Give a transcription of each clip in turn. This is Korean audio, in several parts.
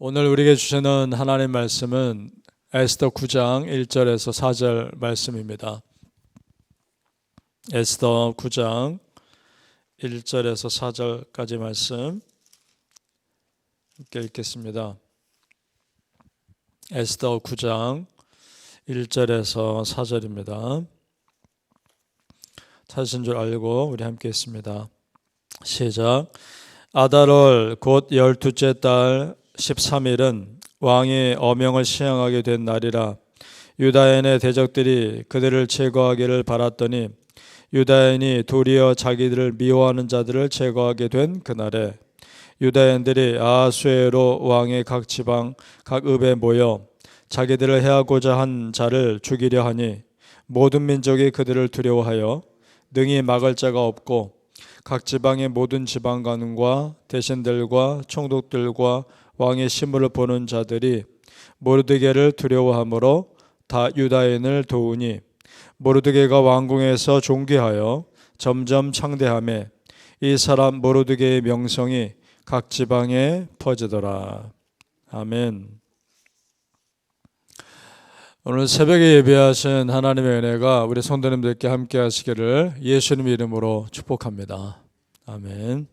오늘 우리에게 주시는 하나님 말씀은 에스더 9장 1절에서 4절 말씀입니다. 에스더 9장 1절에서 4절까지 말씀 함께 읽겠습니다. 에스더 9장 1절에서 4절입니다. 찾으신 줄 알고 우리 함께 읽습니다. 시작. 아달월 곧 12째 달 13일은 왕이 어명을 시행하게 된 날이라. 유다인의 대적들이 그들을 제거하기를 바랐더니 유다인이 도리어 자기들을 미워하는 자들을 제거하게 된 그날에 유다인들이 아하수에로 왕의 각 지방 각 읍에 모여 자기들을 해하고자 한 자를 죽이려 하니 모든 민족이 그들을 두려워하여 능히 막을 자가 없고 각 지방의 모든 지방관과 대신들과 총독들과 왕의 신물을 보는 자들이 모르드게를 두려워하므로 다 유다인을 도우니 모르드게가 왕궁에서 존귀하여 점점 창대하며 이 사람 모르드게의 명성이 각 지방에 퍼지더라. 아멘. 오늘 새벽에 예배하신 하나님의 은혜가 우리 성도님들께 함께 하시기를 예수님 이름으로 축복합니다. 아멘.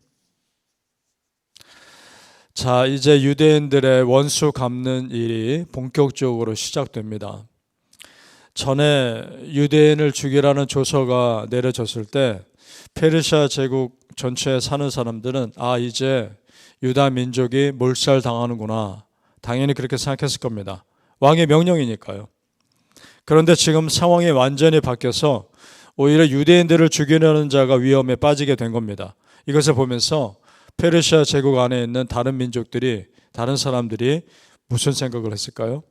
자, 이제 유대인들의 원수 갚는 일이 본격적으로 시작됩니다. 전에 유대인을 죽이라는 조서가 내려졌을 때 페르시아 제국 전체에 사는 사람들은 이제 유다 민족이 몰살당하는구나, 당연히 그렇게 생각했을 겁니다. 왕의 명령이니까요. 그런데 지금 상황이 완전히 바뀌어서 오히려 유대인들을 죽이려는 자가 위험에 빠지게 된 겁니다. 이것을 보면서 페르시아 제국 안에 있는 다른 민족들이, 다른 사람들이 무슨 생각을 했을까요?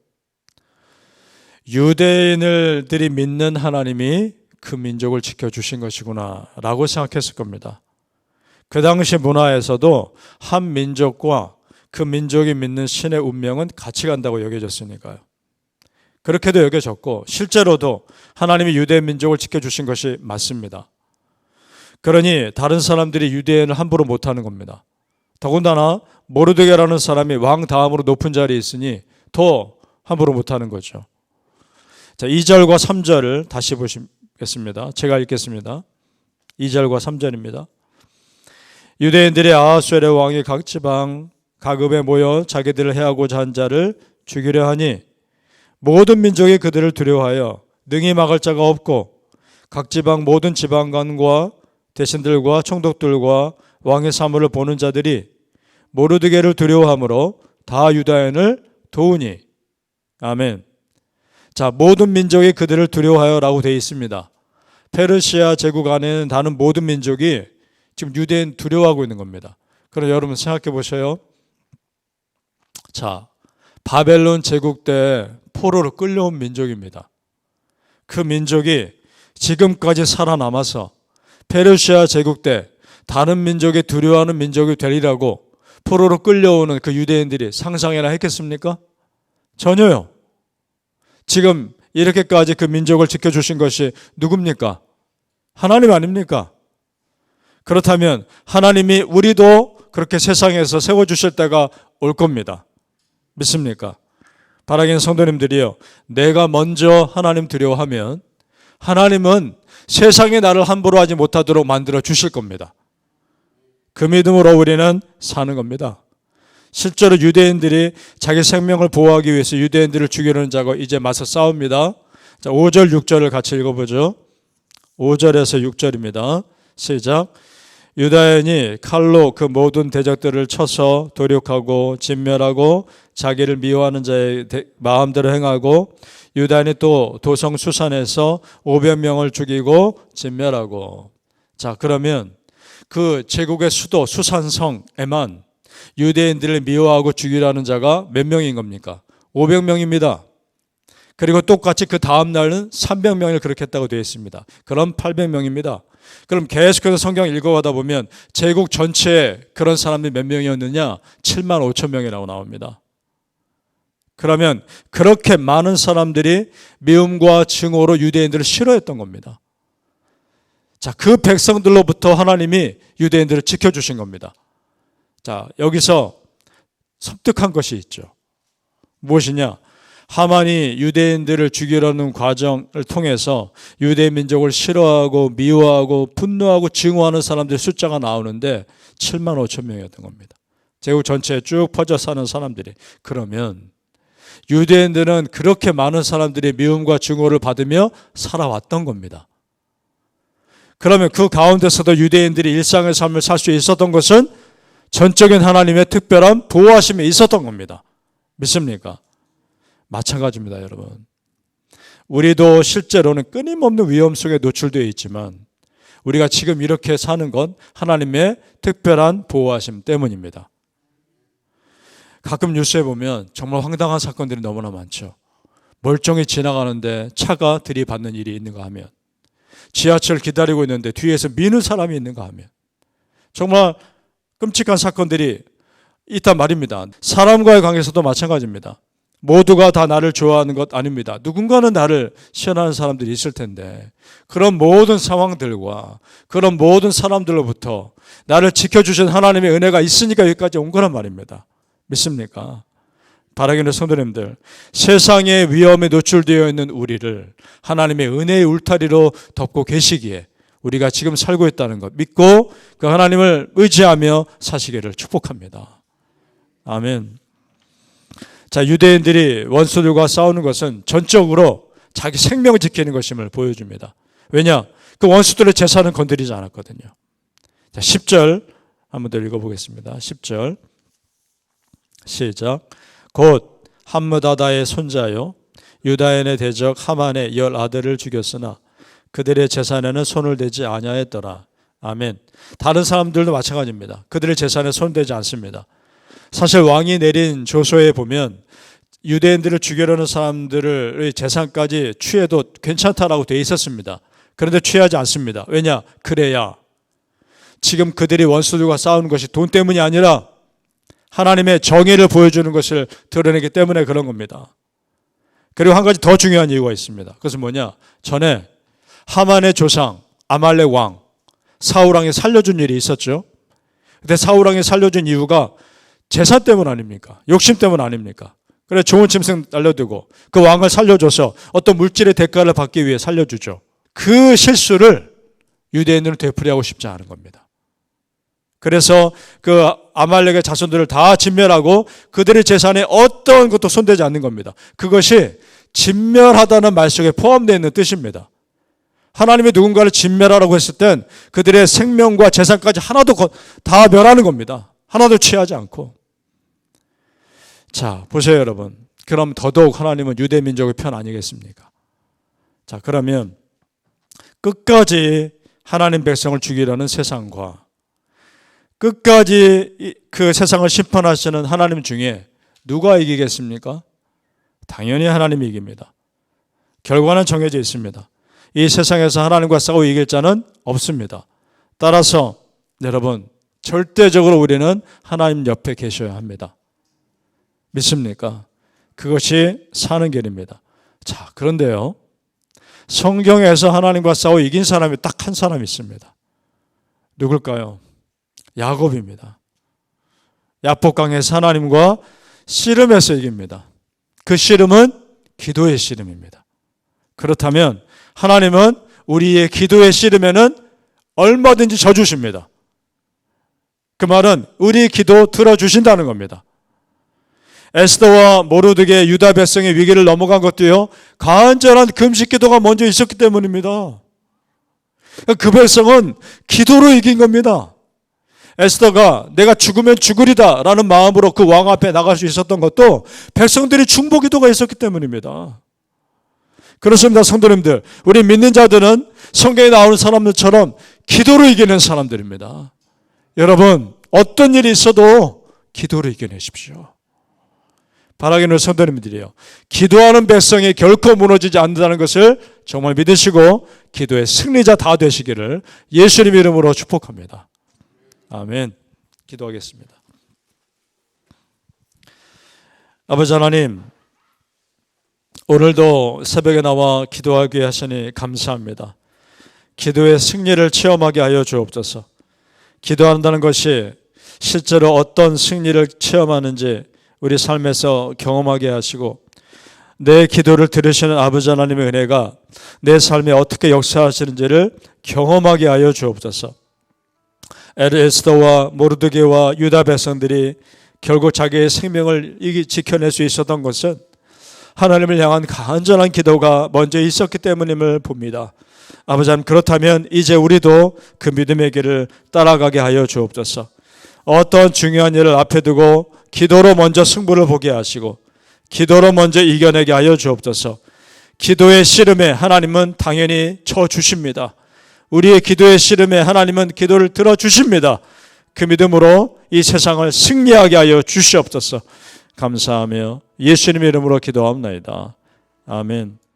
유대인들이 믿는 하나님이 그 민족을 지켜주신 것이구나 라고 생각했을 겁니다. 그 당시 문화에서도 한 민족과 그 민족이 믿는 신의 운명은 같이 간다고 여겨졌으니까요. 그렇게도 여겨졌고 실제로도 하나님이 유대 민족을 지켜주신 것이 맞습니다. 그러니 다른 사람들이 유대인을 함부로 못하는 겁니다. 더군다나 모르드게라는 사람이 왕 다음으로 높은 자리에 있으니 더 함부로 못하는 거죠. 자, 2절과 3절을 다시 보시겠습니다. 제가 읽겠습니다. 2절과 3절입니다. 유대인들이 아하수에로 왕이 각 지방 각 읍에 모여 자기들을 해하고자 한 자를 죽이려 하니 모든 민족이 그들을 두려워하여 능히 막을 자가 없고 각 지방 모든 지방관과 대신들과 총독들과 왕의 사물을 보는 자들이 모르드게를 두려워하므로 다 유다인을 도우니. 아멘. 자, 모든 민족이 그들을 두려워하여 라고 되어 있습니다. 페르시아 제국 안에는 다른 모든 민족이 지금 유대인 두려워하고 있는 겁니다. 그럼 여러분 생각해 보셔요. 자, 바벨론 제국 때 포로로 끌려온 민족입니다. 그 민족이 지금까지 살아남아서 페르시아 제국 때 다른 민족이 두려워하는 민족이 되리라고 포로로 끌려오는 그 유대인들이 상상이나 했겠습니까? 전혀요. 지금 이렇게까지 그 민족을 지켜주신 것이 누굽니까? 하나님 아닙니까? 그렇다면 하나님이 우리도 그렇게 세상에서 세워주실 때가 올 겁니다. 믿습니까? 바라기는 성도님들이요, 내가 먼저 하나님 두려워하면 하나님은 세상에 나를 함부로 하지 못하도록 만들어 주실 겁니다. 그 믿음으로 우리는 사는 겁니다. 실제로 유대인들이 자기 생명을 보호하기 위해서 유대인들을 죽이려는 자가 이제 맞서 싸웁니다. 자, 5절 6절을 같이 읽어보죠. 5절에서 6절입니다. 시작. 유다인이 칼로 그 모든 대적들을 쳐서 도륙하고 진멸하고 자기를 미워하는 자의 마음대로 행하고 유다인이 또 도성 수산에서 500명을 죽이고 진멸하고. 자, 그러면 그 제국의 수도 수산성에만 유대인들을 미워하고 죽이라는 자가 몇 명인 겁니까? 500명입니다. 그리고 똑같이 그 다음 날은 300명을 그렇게 했다고 되어 있습니다. 그럼 800명입니다. 그럼 계속해서 성경 읽어가다 보면 제국 전체에 그런 사람들이 몇 명이었느냐? 7만 5천 명이라고 나옵니다. 그러면 그렇게 많은 사람들이 미움과 증오로 유대인들을 싫어했던 겁니다. 자, 그 백성들로부터 하나님이 유대인들을 지켜주신 겁니다. 자, 여기서 섬뜩한 것이 있죠. 무엇이냐? 하만이 유대인들을 죽이려는 과정을 통해서 유대 민족을 싫어하고 미워하고 분노하고 증오하는 사람들의 숫자가 나오는데 7만 5천 명이었던 겁니다. 제국 전체에 쭉 퍼져 사는 사람들이. 그러면 유대인들은 그렇게 많은 사람들이 미움과 증오를 받으며 살아왔던 겁니다. 그러면 그 가운데서도 유대인들이 일상의 삶을 살 수 있었던 것은 전적인 하나님의 특별한 보호하심이 있었던 겁니다. 믿습니까? 마찬가지입니다, 여러분. 우리도 실제로는 끊임없는 위험 속에 노출되어 있지만 우리가 지금 이렇게 사는 건 하나님의 특별한 보호하심 때문입니다. 가끔 뉴스에 보면 정말 황당한 사건들이 너무나 많죠. 멀쩡히 지나가는데 차가 들이받는 일이 있는가 하면, 지하철 기다리고 있는데 뒤에서 미는 사람이 있는가 하면, 정말 끔찍한 사건들이 있단 말입니다. 사람과의 관계에서도 마찬가지입니다. 모두가 다 나를 좋아하는 것 아닙니다. 누군가는 나를 싫어하는 사람들이 있을 텐데, 그런 모든 상황들과 그런 모든 사람들로부터 나를 지켜주신 하나님의 은혜가 있으니까 여기까지 온 거란 말입니다. 믿습니까? 바라기는 성도님들, 세상의 위험에 노출되어 있는 우리를 하나님의 은혜의 울타리로 덮고 계시기에 우리가 지금 살고 있다는 것 믿고 그 하나님을 의지하며 사시기를 축복합니다. 아멘. 자, 유대인들이 원수들과 싸우는 것은 전적으로 자기 생명을 지키는 것임을 보여줍니다. 왜냐? 그 원수들의 재산은 건드리지 않았거든요. 자, 10절 한번 더 읽어보겠습니다. 10절 시작. 곧 함므다다의 손자요 유다인의 대적 하만의 10 아들을 죽였으나 그들의 재산에는 손을 대지 아니하였더라. 아멘. 다른 사람들도 마찬가지입니다. 그들의 재산에 손대지 않습니다. 사실 왕이 내린 조서에 보면 유대인들을 죽이려는 사람들의 재산까지 취해도 괜찮다라고 되어 있었습니다. 그런데 취하지 않습니다. 왜냐? 그래야 지금 그들이 원수들과 싸우는 것이 돈 때문이 아니라 하나님의 정의를 보여주는 것을 드러내기 때문에 그런 겁니다. 그리고 한 가지 더 중요한 이유가 있습니다. 그것은 뭐냐? 전에 하만의 조상 아말렉 왕 사울 왕이 살려준 일이 있었죠. 근데 사울 왕이 살려준 이유가 재산 때문 아닙니까? 욕심 때문 아닙니까? 그래 좋은 짐승 날려두고 그 왕을 살려줘서 어떤 물질의 대가를 받기 위해 살려주죠. 그 실수를 유대인들은 되풀이하고 싶지 않은 겁니다. 그래서 그 아말렉의 자손들을 다 진멸하고 그들의 재산에 어떤 것도 손대지 않는 겁니다. 그것이 진멸하다는 말 속에 포함되어 있는 뜻입니다. 하나님이 누군가를 진멸하라고 했을 땐 그들의 생명과 재산까지 하나도 다 멸하는 겁니다. 하나도 취하지 않고. 자, 보세요, 여러분. 그럼 더더욱 하나님은 유대 민족의 편 아니겠습니까? 자, 그러면 끝까지 하나님 백성을 죽이려는 세상과 끝까지 그 세상을 심판하시는 하나님 중에 누가 이기겠습니까? 당연히 하나님이 이깁니다. 결과는 정해져 있습니다. 이 세상에서 하나님과 싸워 이길 자는 없습니다. 따라서 여러분, 절대적으로 우리는 하나님 옆에 계셔야 합니다. 믿습니까? 그것이 사는 길입니다. 자, 그런데요, 성경에서 하나님과 싸워 이긴 사람이 딱 한 사람이 있습니다. 누굴까요? 야곱입니다. 야복강에서 하나님과 씨름해서 이깁니다. 그 씨름은 기도의 씨름입니다. 그렇다면 하나님은 우리의 기도의 씨름에는 얼마든지 져주십니다. 그 말은 우리 기도 들어주신다는 겁니다. 에스더와 모르드게 유다 백성의 위기를 넘어간 것도요, 간절한 금식 기도가 먼저 있었기 때문입니다. 그 백성은 기도로 이긴 겁니다. 에스더가 내가 죽으면 죽으리다 라는 마음으로 그 왕 앞에 나갈 수 있었던 것도 백성들이 중보 기도가 있었기 때문입니다. 그렇습니다, 성도님들. 우리 믿는 자들은 성경에 나오는 사람들처럼 기도로 이기는 사람들입니다. 여러분, 어떤 일이 있어도 기도로 이겨내십시오. 바라기는 성도님들이요, 기도하는 백성이 결코 무너지지 않는다는 것을 정말 믿으시고 기도의 승리자 다 되시기를 예수님 이름으로 축복합니다. 아멘. 기도하겠습니다. 아버지 하나님, 오늘도 새벽에 나와 기도하게 하시니 감사합니다. 기도의 승리를 체험하게 하여 주옵소서. 기도한다는 것이 실제로 어떤 승리를 체험하는지 우리 삶에서 경험하게 하시고 내 기도를 들으시는 아버지 하나님의 은혜가 내 삶에 어떻게 역사하시는지를 경험하게 하여 주옵소서. 에스더와 모르드게와 유다 백성들이 결국 자기의 생명을 지켜낼 수 있었던 것은 하나님을 향한 간절한 기도가 먼저 있었기 때문임을 봅니다. 아버지 하나님, 그렇다면 이제 우리도 그 믿음의 길을 따라가게 하여 주옵소서. 어떤 중요한 일을 앞에 두고 기도로 먼저 승부를 보게 하시고 기도로 먼저 이겨내게 하여 주옵소서. 기도의 씨름에 하나님은 당연히 쳐주십니다. 우리의 기도의 씨름에 하나님은 기도를 들어주십니다. 그 믿음으로 이 세상을 승리하게 하여 주시옵소서. 감사하며 예수님의 이름으로 기도합니다. 아멘.